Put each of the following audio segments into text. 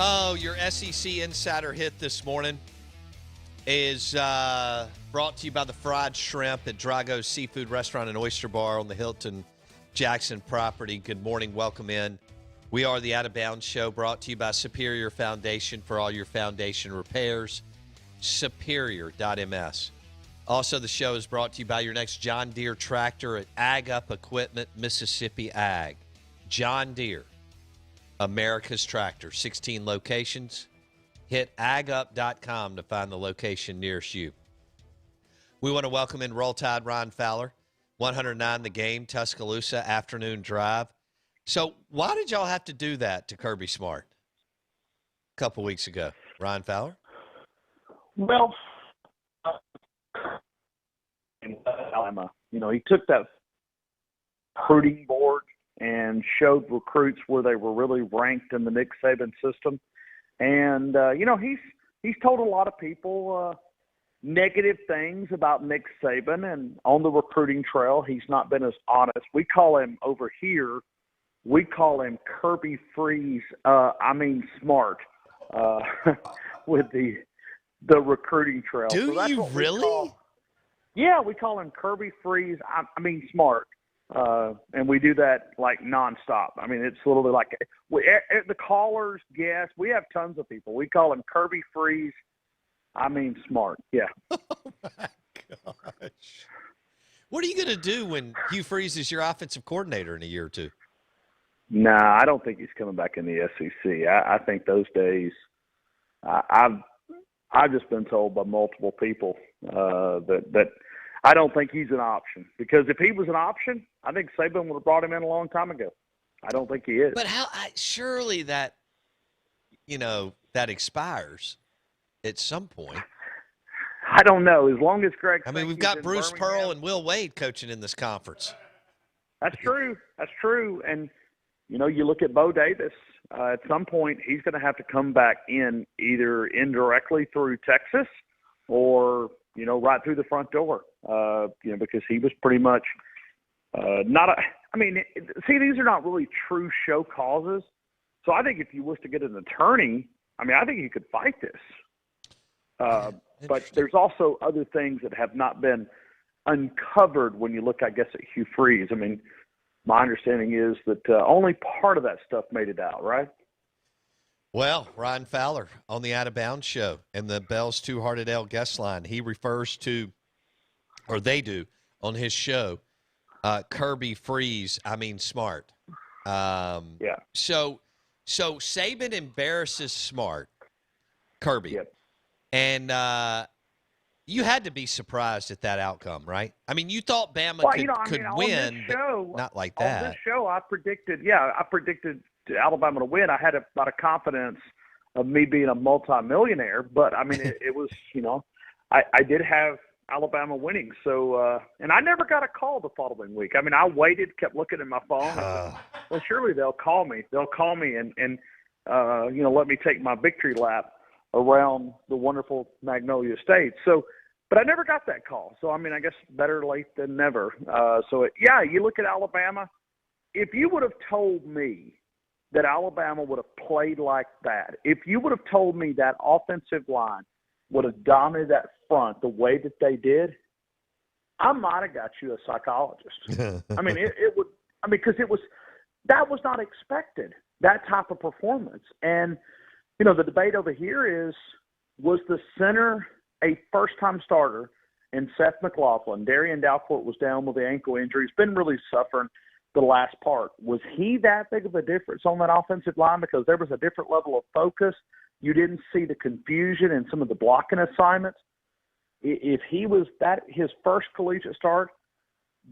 Oh, your SEC Insider Hit this morning is brought to you by the Fried Shrimp at Drago's Seafood Restaurant and Oyster Bar on the Hilton Jackson property. Good morning. Welcome in. We are the Out of Bounds Show, brought to you by Superior Foundation for all your foundation repairs, superior.ms. Also, the show is brought to you by your next John Deere tractor at Ag Up Equipment, Mississippi Ag. John Deere, America's tractor, 16 locations. Hit agup.com to find the location nearest you. We want to welcome in Roll Tide Ron Fowler, 109 The Game, Tuscaloosa afternoon drive. So why did y'all have to do that to Kirby Smart a couple weeks ago, Ron Fowler? Well, in Alabama, he took that recruiting board and showed recruits where they were really ranked in the Nick Saban system. And, he's told a lot of people negative things about Nick Saban. And on the recruiting trail, he's not been as honest. We call him over here, Kirby Freeze, Smart, with the recruiting trail. Do so you really? We call him Kirby Freeze, Smart. And we do that like nonstop. I mean, it's literally like the callers guess. We have tons of people. We call him Kirby Freeze. Smart. Yeah. Oh my gosh! What are you going to do when Hugh Freeze is your offensive coordinator in a year or two? Nah, I don't think he's coming back in the SEC. I think those days. I've just been told by multiple people that I don't think he's an option, because if he was an option, I think Saban would have brought him in a long time ago. I don't think he is. But surely that expires at some point. I don't know. As long as Greg. We've got Bruce Pearl and Will Wade coaching in this conference. That's true. And, you look at Bo Davis. At some point, he's going to have to come back in either indirectly through Texas or, right through the front door, because he was pretty much these are not really true show causes. So I think if you was to get an attorney, I think you could fight this. But there's also other things that have not been uncovered when you look, I guess, at Hugh Freeze. My understanding is that only part of that stuff made it out, right? Well, Ryan Fowler on the Out of Bounds Show and the Bell's Two-Hearted L guest line, he refers to, or they do, on his show, Kirby Freeze, Smart. Yeah. So Saban embarrasses Smart, Kirby. Yep. And you had to be surprised at that outcome, right? You thought Bama could win, but not like that. On this show, I predicted Alabama to win. I had about a confidence of me being a multimillionaire, but it was, I did have Alabama winning. So, and I never got a call the following week. I waited, kept looking at my phone. Well, surely they'll call me. They'll call me and let me take my victory lap around the wonderful Magnolia State. So, but I never got that call. So, I guess better late than never. You look at Alabama. If you would have told me that Alabama would have played like that, if you would have told me that offensive line would have dominated that front the way that they did, I might have got you a psychologist. It would, because that was not expected, that type of performance. And, the debate over here is, was the center a first-time starter in Seth McLaughlin? Darian Dalcourt was down with the ankle injury. He's been really suffering the last part. Was he that big of a difference on that offensive line? Because there was a different level of focus. You didn't see the confusion in some of the blocking assignments. If he was his first collegiate start,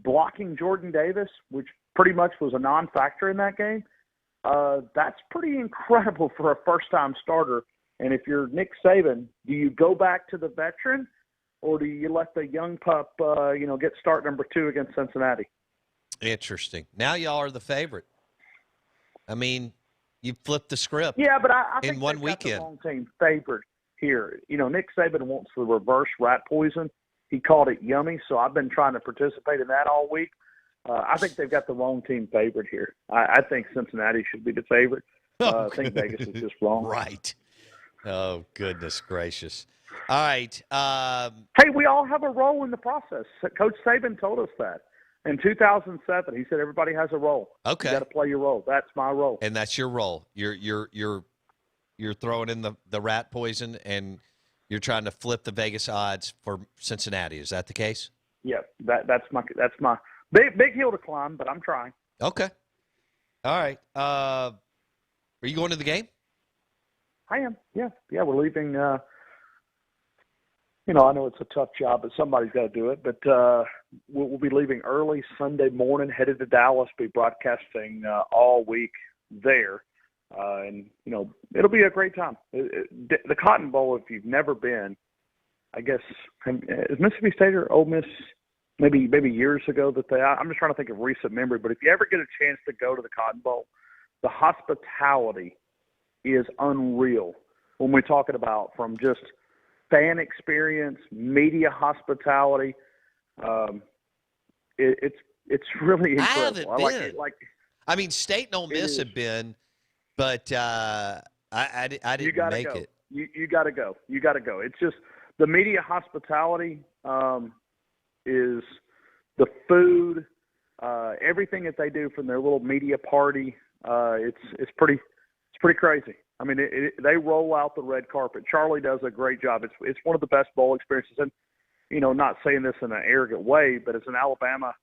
blocking Jordan Davis, which pretty much was a non-factor in that game, that's pretty incredible for a first-time starter. And if you're Nick Saban, do you go back to the veteran, or do you let the young pup, get start number 2 against Cincinnati? Interesting. Now y'all are the favorite. You flipped the script. Yeah, but I think in one weekend. Got the wrong team favored here. Nick Saban wants the reverse rat poison. He called it yummy, so I've been trying to participate in that all week. I think they've got the wrong team favored here. I think Cincinnati should be the favorite. Oh, I think Vegas is just wrong. right. Oh, goodness gracious. All right. Hey, we all have a role in the process. Coach Saban told us that in 2007. He said everybody has a role. Okay. You got to play your role. That's my role. And that's your role. You're throwing in the rat poison, and you're trying to flip the Vegas odds for Cincinnati. Is that the case? Yeah, that's my big hill to climb, but I'm trying. Okay. All right. Are you going to the game? I am. Yeah. We're leaving. I know it's a tough job, but somebody's got to do it. But we'll be leaving early Sunday morning, headed to Dallas, be broadcasting all week there. And it'll be a great time. The Cotton Bowl, if you've never been, I guess, is Mississippi State or Ole Miss maybe years ago that I'm just trying to think of recent memory, but if you ever get a chance to go to the Cotton Bowl, the hospitality is unreal when we're talking about from just fan experience, media hospitality. It's really incredible. I haven't been. I mean, State and Ole Miss have been, but I didn't make it. You got to go. You got to go. It's just the media hospitality is the food, everything that they do from their little media party. It's pretty crazy. I mean, they roll out the red carpet. Charlie does a great job. It's one of the best bowl experiences. And, not saying this in an arrogant way, but as an Alabama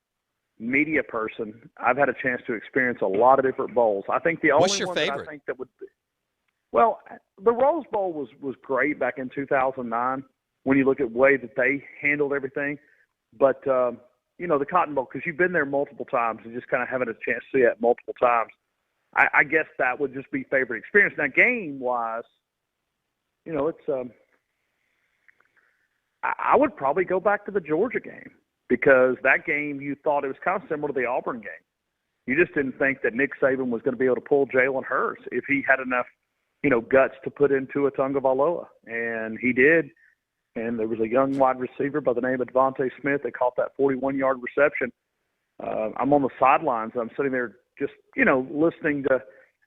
media person, I've had a chance to experience a lot of different bowls. I think the only What's your one favorite? that I think that would be, well, the Rose Bowl was great back in 2009 when you look at the way that they handled everything. But, the Cotton Bowl, because you've been there multiple times and just kind of having a chance to see it multiple times, I guess that would just be favorite experience. Now, game-wise, it's I would probably go back to the Georgia game because that game you thought it was kind of similar to the Auburn game. You just didn't think that Nick Saban was going to be able to pull Jalen Hurts if he had enough, guts to put into a Tagovailoa, and he did. And there was a young wide receiver by the name of Devontae Smith that caught that 41-yard reception. I'm on the sidelines. I'm sitting there just, listening to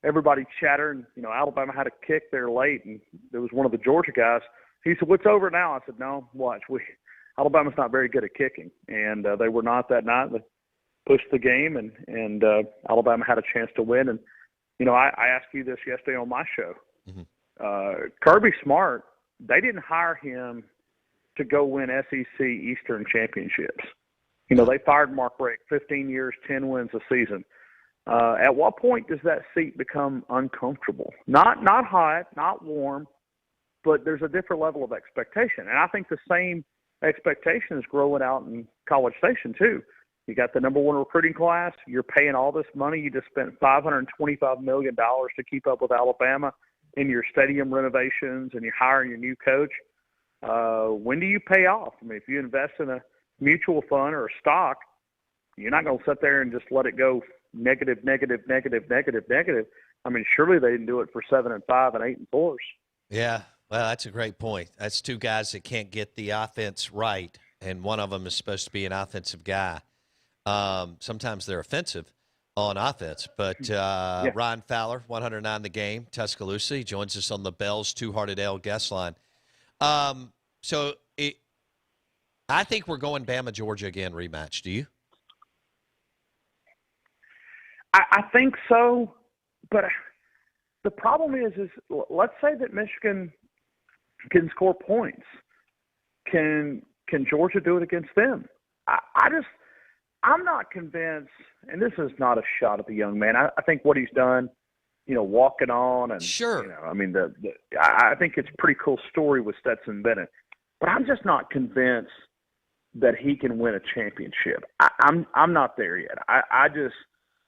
everybody chatter. And, Alabama had a kick there late, and there was one of the Georgia guys. He said, "What's over now?" I said, "No, watch. Alabama's not very good at kicking." And they were not that night. They pushed the game, and Alabama had a chance to win. And, I asked you this yesterday on my show. Mm-hmm. Kirby Smart, they didn't hire him to go win SEC Eastern championships. They fired Mark Richt, 15 years, 10 wins a season. At what point does that seat become uncomfortable? Not hot, not warm, but there's a different level of expectation. And I think the same expectation is growing out in College Station too. You got the number one recruiting class. You're paying all this money. You just spent $525 million to keep up with Alabama in your stadium renovations, and you're hiring your new coach. When do you pay off? I mean, if you invest in a mutual fund or a stock, you're not going to sit there and just let it go negative. I mean, surely they didn't do it for 7-5 and 8-4. Yeah, well, that's a great point. That's two guys that can't get the offense right, and one of them is supposed to be an offensive guy. Sometimes they're offensive on offense, but Yeah. Ryan Fowler, 109 The Game, Tuscaloosa, he joins us on the Bell's Two-Hearted L guest line. I think we're going Bama, Georgia again rematch. Do you? I think so, but the problem is let's say that Michigan can score points. Can Georgia do it against them? I'm not convinced, and this is not a shot at the young man. I think what he's done, walking on and sure. I mean, I think it's a pretty cool story with Stetson Bennett, but I'm just not convinced that he can win a championship. I'm not there yet.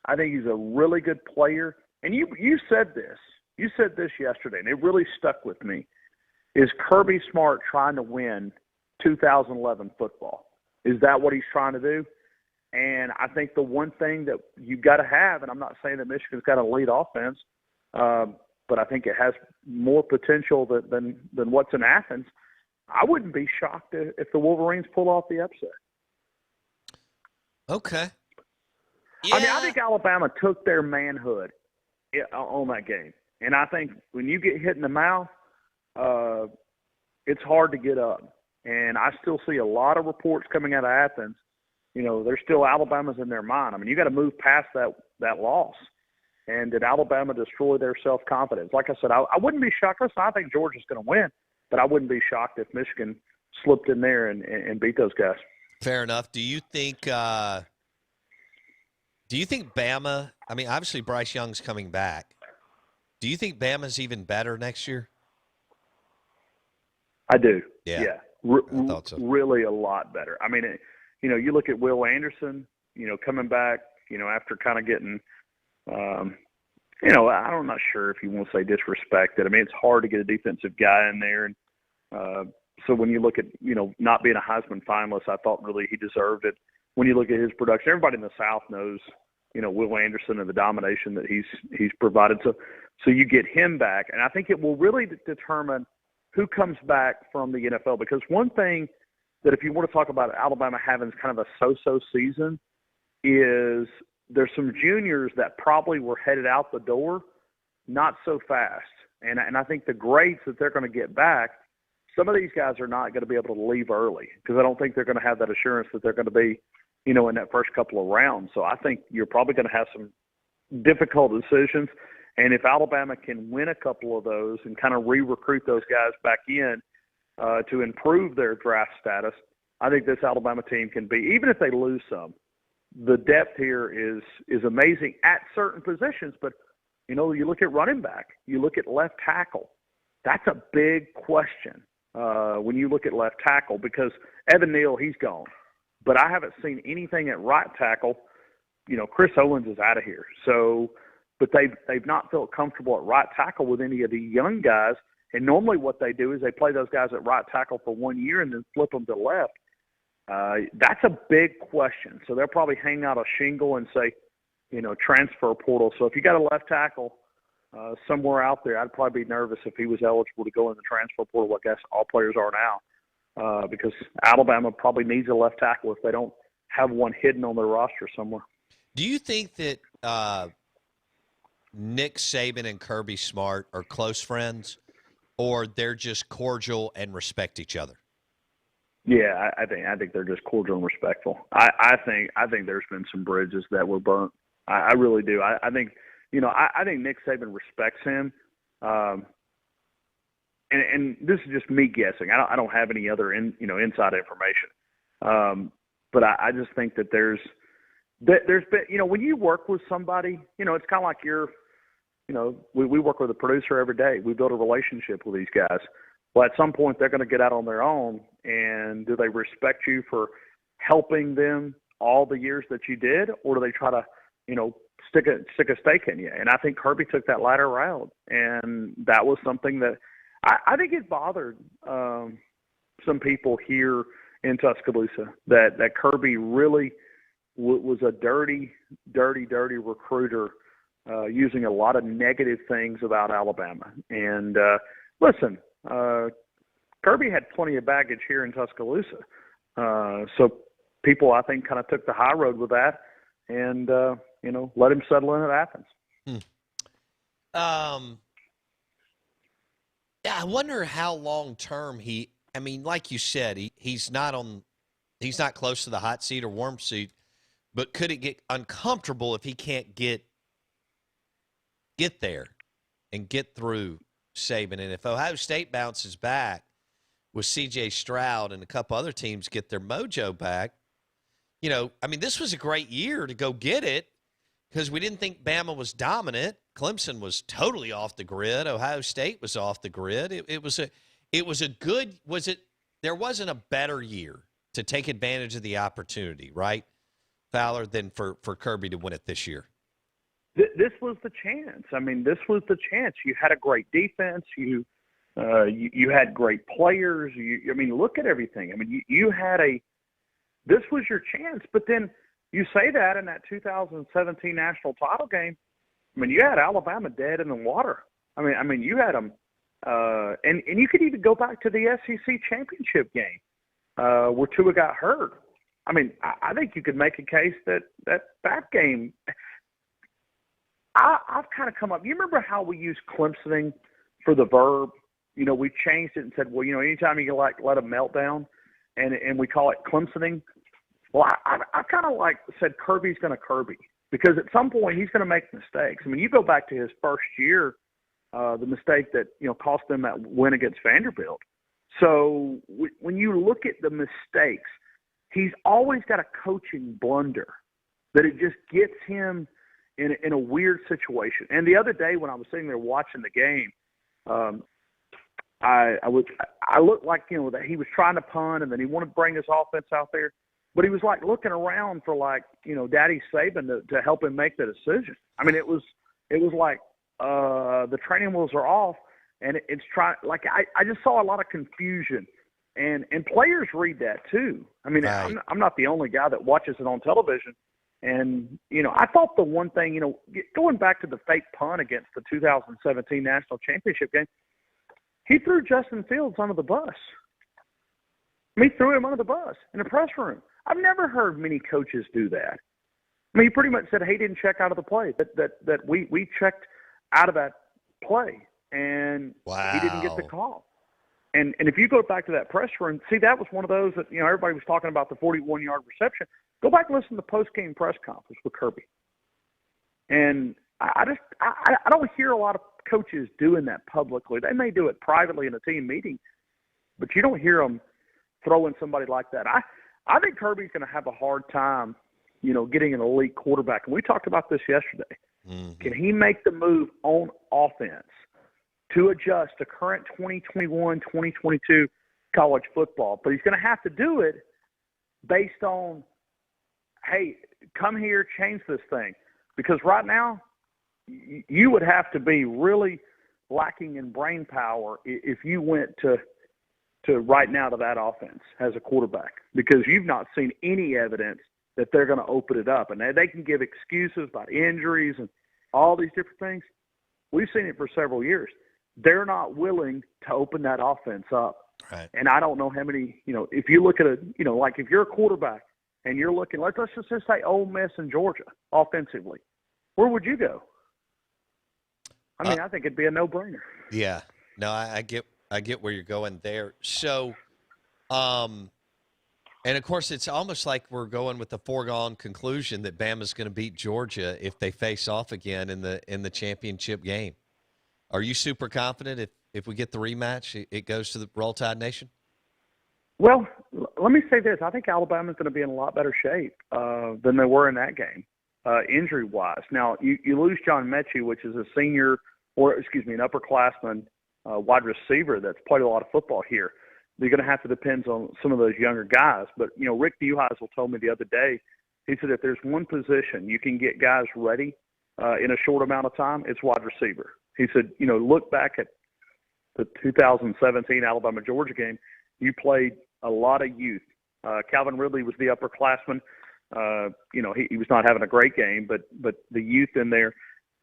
I think he's a really good player. And you said this. You said this yesterday, and it really stuck with me. Is Kirby Smart trying to win 2011 football? Is that what he's trying to do? And I think the one thing that you've got to have, and I'm not saying that Michigan's got a lead offense, but I think it has more potential than what's in Athens. I wouldn't be shocked if the Wolverines pull off the upset. Okay. Yeah. I mean, I think Alabama took their manhood on that game. And I think when you get hit in the mouth, it's hard to get up. And I still see a lot of reports coming out of Athens. There's still Alabama's in their mind. I mean, you got to move past that loss. And did Alabama destroy their self-confidence? Like I said, I wouldn't be shocked. Listen, I think Georgia's going to win, but I wouldn't be shocked if Michigan slipped in there and beat those guys. Fair enough. Do you think Bama – I mean, obviously Bryce Young's coming back. Do you think Bama's even better next year? I do. Yeah. I thought so. Really a lot better. I mean, you look at Will Anderson, coming back, after kind of getting I'm not sure if you want to say disrespected. I mean, it's hard to get a defensive guy in there. And so when you look at, not being a Heisman finalist, I thought really he deserved it. When you look at his production, everybody in the South knows, Will Anderson and the domination that he's provided. So you get him back. And I think it will really determine who comes back from the NFL. Because one thing that if you want to talk about Alabama having kind of a so-so season is there's some juniors that probably were headed out the door not so fast. And I think the grades that they're going to get back, some of these guys are not going to be able to leave early because I don't think they're going to have that assurance that they're going to be, in that first couple of rounds. So I think you're probably going to have some difficult decisions. And if Alabama can win a couple of those and kind of re-recruit those guys back in to improve their draft status, I think this Alabama team can be, even if they lose some, the depth here is amazing at certain positions. But, you look at running back, you look at left tackle. That's a big question when you look at left tackle because Evan Neal, he's gone. But I haven't seen anything at right tackle. Chris Owens is out of here. So, but they've not felt comfortable at right tackle with any of the young guys. And normally what they do is they play those guys at right tackle for 1 year and then flip them to left. That's a big question. So they'll probably hang out a shingle and say, transfer portal. So if you got a left tackle somewhere out there, I'd probably be nervous if he was eligible to go in the transfer portal. I guess all players are now because Alabama probably needs a left tackle if they don't have one hidden on their roster somewhere. Do you think that Nick Saban and Kirby Smart are close friends or they're just cordial and respect each other? Yeah, I think they're just cordial and respectful. I think there's been some bridges that were burnt. I really do. I think I think Nick Saban respects him. And this is just me guessing. I don't have any other inside information. But I just think that there's been when you work with somebody, it's kind of like we work with a producer every day. We build a relationship with these guys. Well, at some point they're going to get out on their own, and do they respect you for helping them all the years that you did, or do they try to, stick a stake in you? And I think Kirby took that latter route, and that was something that I think it bothered some people here in Tuscaloosa that Kirby really was a dirty recruiter, using a lot of negative things about Alabama. And listen. Kirby had plenty of baggage here in Tuscaloosa. So people, I think, kind of took the high road with that and, let him settle in at Athens. Yeah, I wonder how long-term like you said, he's not close to the hot seat or warm seat, but could it get uncomfortable if he can't get there and get through Saban? And if Ohio State bounces back with C.J. Stroud and a couple other teams get their mojo back, this was a great year to go get it because we didn't think Bama was dominant. Clemson was totally off the grid. Ohio State was off the grid. There wasn't a better year to take advantage of the opportunity, right, Fowler, than for Kirby to win it this year. This was the chance. This was the chance. You had a great defense. You had great players. Look at everything. This was your chance. But then you say that in that 2017 national title game. You had Alabama dead in the water. You had them. And you could even go back to the SEC championship game where Tua got hurt. I think you could make a case that game – I've kind of come up. You remember how we use Clemsoning for the verb? You know, we changed it and said, well, you know, anytime you like let a meltdown, and we call it Clemsoning. Well, I kind of like said Kirby's going to Kirby, because at some point he's going to make mistakes. I mean, you go back to his first year, the mistake that, you know, cost them that win against Vanderbilt. So when you look at the mistakes, he's always got a coaching blunder that it just gets him in a weird situation. And the other day when I was sitting there watching the game, I looked like, you know, that he was trying to punt and then he wanted to bring his offense out there, but he was like looking around for, like, you know, Daddy Saban to help him make the decision. I mean, it was like the training wheels are off, and it's trying. Like I just saw a lot of confusion, and players read that too. I mean, Right. I'm not the only guy that watches it on television. And, you know, I thought the one thing, you know, going back to the fake punt against the 2017 National Championship game, he threw Justin Fields under the bus. I mean, he threw him under the bus in the press room. I've never heard many coaches do that. I mean, he pretty much said, hey, he didn't check out of the play, that we checked out of that play, and he didn't get the call. And if you go back to that press room, see, that was one of those that, you know, everybody was talking about the 41-yard reception. Go back and listen to the post-game press conference with Kirby. And I don't hear a lot of coaches doing that publicly. They may do it privately in a team meeting, but you don't hear them throwing somebody like that. I think Kirby's going to have a hard time, you know, getting an elite quarterback. And we talked about this yesterday. Mm-hmm. Can he make the move on offense to adjust to current 2021, 2022 college football? But he's going to have to do it based on, hey, come here, change this thing. Because right now, you would have to be really lacking in brain power if you went to right now to that offense as a quarterback, because you've not seen any evidence that they're going to open it up. And they can give excuses about injuries and all these different things. We've seen it for several years. They're not willing to open that offense up. Right. And I don't know how many, you know, if you look at like if you're a quarterback and you're looking, let's just say Ole Miss and Georgia offensively, where would you go? I mean, I think it'd be a no-brainer. Yeah. No, I get where you're going there. So, and of course, it's almost like we're going with the foregone conclusion that Bama's going to beat Georgia if they face off again in the championship game. Are you super confident if we get the rematch, it goes to the Roll Tide Nation? Well, let me say this. I think Alabama's going to be in a lot better shape than they were in that game, injury-wise. Now, you lose John Mechie, which is a senior, an upperclassman wide receiver that's played a lot of football here. You're going to have to depend on some of those younger guys. But, you know, Rick Buheisel told me the other day, he said if there's one position you can get guys ready in a short amount of time, it's wide receiver. He said, you know, look back at the 2017 Alabama-Georgia game. You played a lot of youth. Calvin Ridley was the upperclassman. You know, he was not having a great game, but the youth in there,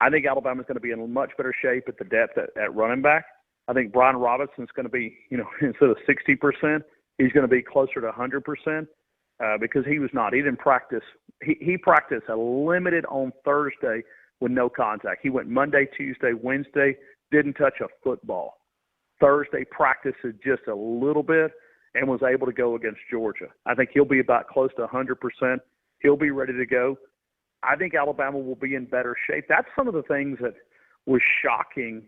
I think Alabama's going to be in much better shape at the depth at running back. I think Brian Robinson's going to be, you know, instead of 60%, he's going to be closer to 100% because he didn't practice. He practiced a limited on Thursday with no contact. He went Monday, Tuesday, Wednesday, didn't touch a football. Thursday practiced just a little bit and was able to go against Georgia. I think he'll be about close to 100%. He'll be ready to go. I think Alabama will be in better shape. That's some of the things that was shocking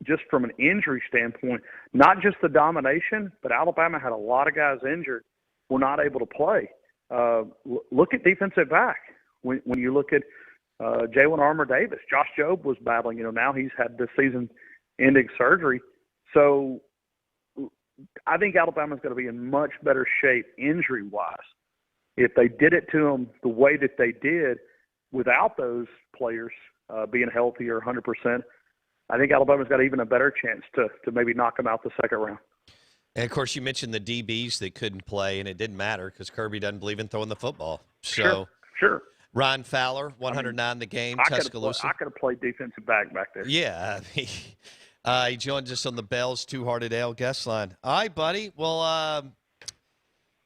just from an injury standpoint, not just the domination, but Alabama had a lot of guys injured, were not able to play. Look at defensive back. When you look at Jalen Armour-Davis, Josh Jobe was battling. You know, now he's had this season-ending surgery. So I think Alabama's going to be in much better shape injury-wise. If they did it to them the way that they did without those players being healthy or 100%, I think Alabama's got even a better chance to maybe knock them out the second round. And, of course, you mentioned the DBs that couldn't play, and it didn't matter because Kirby doesn't believe in throwing the football. So, Sure. Ryan Fowler, 109 the game, Tuscaloosa. I could have played defensive back there. Yeah. He joins us on the Bell's Two-Hearted Ale guest line. All right, buddy. Well, I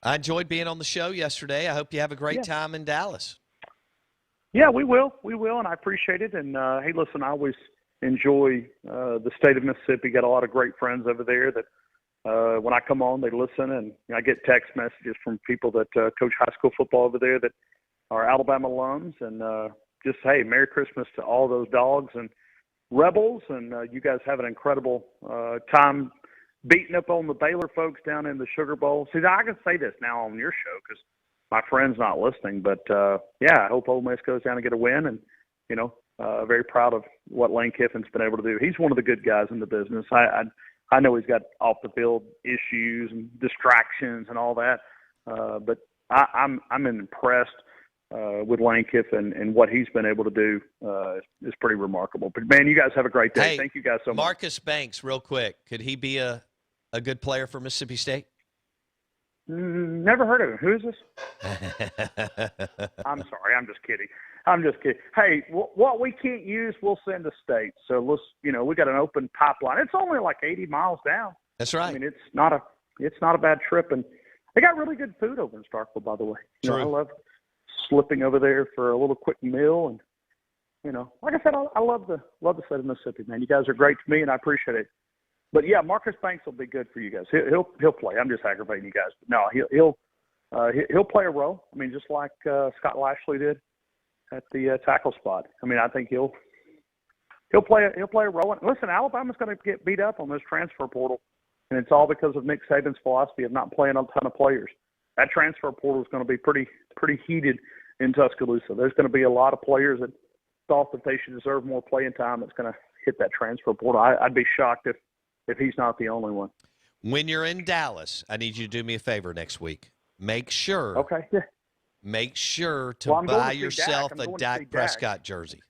enjoyed being on the show yesterday. I hope you have a great time in Dallas. Yeah, we will, and I appreciate it. And hey, listen, I always enjoy the state of Mississippi. Got a lot of great friends over there that when I come on, they listen, and I get text messages from people that coach high school football over there that are Alabama alums, and just hey, Merry Christmas to all those dogs and Rebels, and you guys have an incredible time beating up on the Baylor folks down in the Sugar Bowl. See, I can say this now on your show because my friend's not listening, but yeah, I hope Ole Miss goes down and get a win, and very proud of what Lane Kiffin's been able to do. He's one of the good guys in the business. I know he's got off the field issues and distractions and all that, but I'm impressed with Lane Kiffin and what he's been able to do is pretty remarkable. But man, you guys have a great day. Hey, thank you guys so much. Marcus Banks, real quick, could he be a good player for Mississippi State? Never heard of him. Who is this? I'm sorry. I'm just kidding. Hey, what we can't use, we'll send to state. So let's, we got an open pipeline. It's only like 80 miles down. That's right. I mean, it's not a bad trip, and they got really good food over in Starkville, by the way. True. I love slipping over there for a little quick meal, and like I said, I love the state of Mississippi, man. You guys are great to me, and I appreciate it. But yeah, Marcus Banks will be good for you guys. He'll play. I'm just aggravating you guys, but no, he'll play a role. I mean, just like Scott Lashley did at the tackle spot. I mean, I think he'll play a role. And listen, Alabama's going to get beat up on this transfer portal, and it's all because of Nick Saban's philosophy of not playing a ton of players. That transfer portal is going to be pretty heated in Tuscaloosa. There's going to be a lot of players that thought that they should deserve more playing time that's going to hit that transfer portal. I'd be shocked if he's not the only one. When you're in Dallas, I need you to do me a favor next week. Make sure. Okay. Yeah. Make sure to buy yourself a Dak Prescott jersey.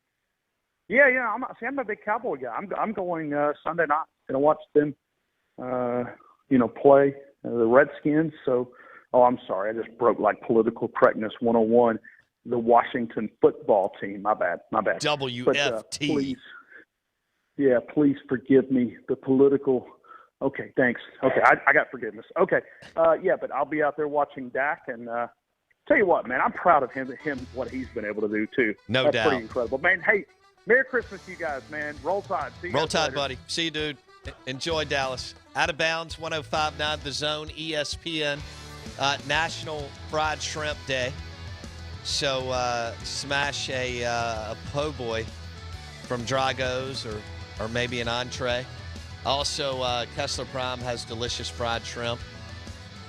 Yeah. I'm a big Cowboy guy. I'm going Sunday night. Going to watch them, play the Redskins. So, I'm sorry. I just broke like political correctness 101. The Washington football team. My bad. WFT. But, please forgive me. The political. Okay, thanks. Okay, I got forgiveness. Okay, but I'll be out there watching Dak, and tell you what, man, I'm proud of him, what he's been able to do too. No doubt. That's pretty incredible, man. Hey, Merry Christmas to you guys, man. Roll Tide. See you Roll guys Tide, later. buddy. See you, dude. Enjoy Dallas. Out of Bounds, 105.9 The Zone, ESPN, National Fried Shrimp Day. So smash a po' boy from Drago's or maybe an entree. Also, Kessler Prime has delicious fried shrimp,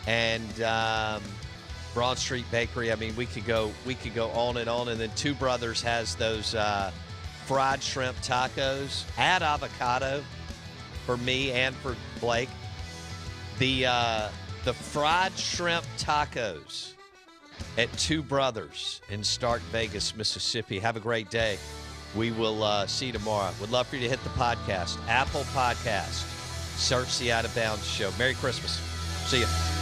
and Broad Street Bakery. I mean, we could go on and on. And then Two Brothers has those fried shrimp tacos. Add avocado for me and for Blake. The fried shrimp tacos at Two Brothers in Stark Vegas, Mississippi. Have a great day. We will see you tomorrow. Would love for you to hit the podcast. Apple Podcast. Search the Out of Bounds Show. Merry Christmas. See you.